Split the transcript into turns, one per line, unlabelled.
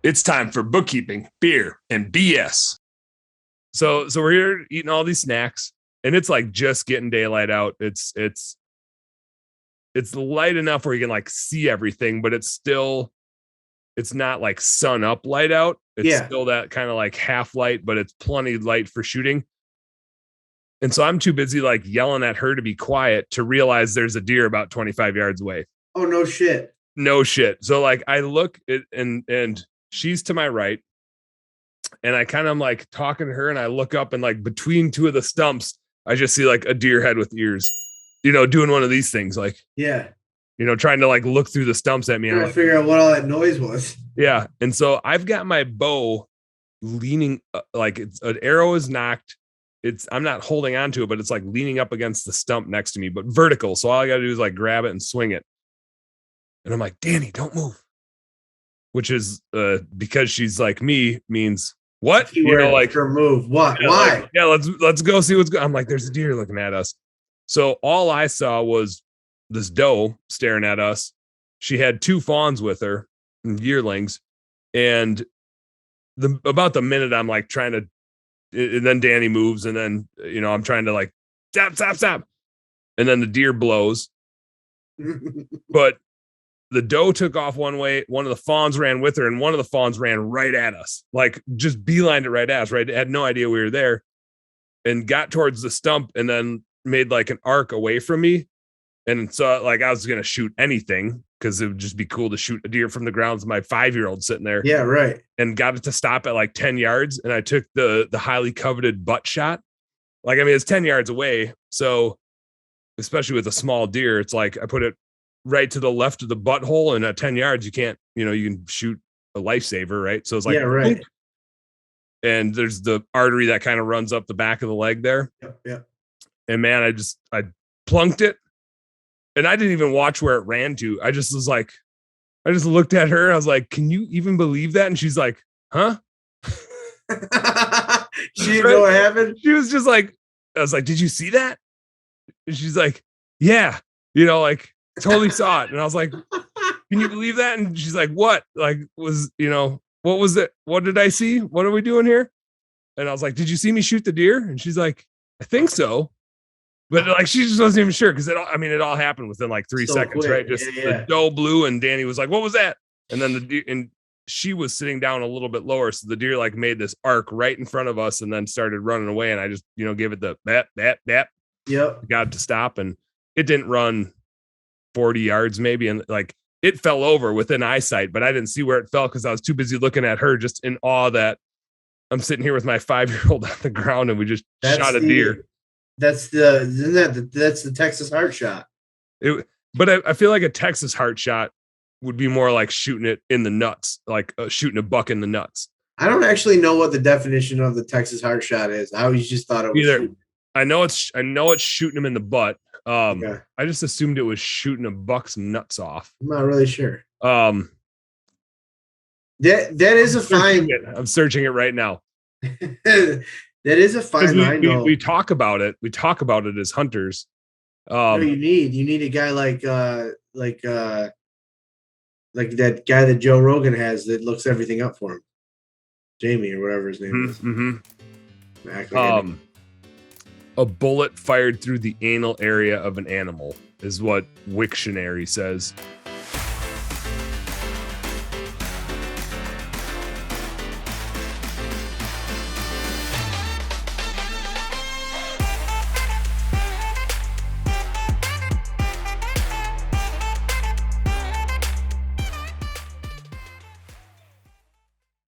It's time for bookkeeping, beer, and BS. So we're here eating all these snacks, and it's like just getting daylight out. It's light enough where you can like see everything, but it's not like sun up light out. It's still that kind of like half light, but it's plenty light for shooting. And so I'm too busy like yelling at her to be quiet to realize there's a deer about 25 yards away.
Oh, no shit.
No shit. So like I look and she's to my right, and I kind of like talking to her, and I look up, and like between two of the stumps, I just see like a deer head with ears, doing one of these things, like, trying to like look through the stumps at me.
Trying to figure out what all that noise was.
Yeah. And so I've got my bow leaning, like it's an arrow is knocked. I'm not holding on to it, but it's like leaning up against the stump next to me, but vertical. So all I got to do is like grab it and swing it. And I'm like, Danny, don't move. Which is because she's like me means what?
Like her move. What?
Yeah,
why?
Like, let's go see what's going on. I'm like, there's a deer looking at us. So all I saw was this doe staring at us. She had two fawns with her, yearlings, and about the minute I'm like trying to, and then Danny moves, and then I'm trying to like stop, and then the deer blows. But the doe took off one way, one of the fawns ran with her, and one of the fawns ran right at us, like just beelined it right at us, right? Had no idea we were there, and got towards the stump, and then made like an arc away from me. And so like I was going to shoot anything because it would just be cool to shoot a deer from the ground with my 5-year-old sitting there.
Yeah, right.
And got it to stop at like 10 yards. And I took the highly coveted butt shot. Like, I mean, it's 10 yards away. So especially with a small deer, it's like I put it right to the left of the butthole, and at 10 yards, you can't, you can shoot a lifesaver, right? So it's like,
yeah, right.
And there's the artery that kind of runs up the back of the leg there.
Yep.
And man, I plunked it, and I didn't even watch where it ran to. I just looked at her. I was like, can you even believe that? And she's like, huh?
She didn't know what happened.
She was just like, I was like, did you see that? And she's like, yeah, like totally saw it. And I was like, can you believe that? And she's like, what? Like what was it? What did I see? What are we doing here? And I was like, did you see me shoot the deer? And she's like, I think so. But like, she just wasn't even sure, because it all happened within like 3 seconds, quick. Right? Just the doe blew, and Danny was like, what was that? And then the deer, and she was sitting down a little bit lower. So the deer like made this arc right in front of us and then started running away. And I just, gave it the bap.
Yep.
Got it to stop, and it didn't run 40 yards maybe. And like, it fell over within eyesight, but I didn't see where it fell because I was too busy looking at her, just in awe that I'm sitting here with my 5-year-old on the ground, and we just shot a deer.
That's the Texas heart shot.
But I feel like a Texas heart shot would be more like shooting it in the nuts, like shooting a buck in the nuts.
I don't actually know what the definition of the Texas heart shot is. I always just thought it was
either. I know it's shooting him in the butt. I just assumed it was shooting a buck's nuts off.
I'm not really sure.
That
is a fine.
I'm searching it right now.
That is a fine line.
We talk about it. We talk about it as hunters.
You need a guy like that guy that Joe Rogan has that looks everything up for him, Jamie or whatever his name is.
Mm-hmm. A bullet fired through the anal area of an animal is what Wiktionary says.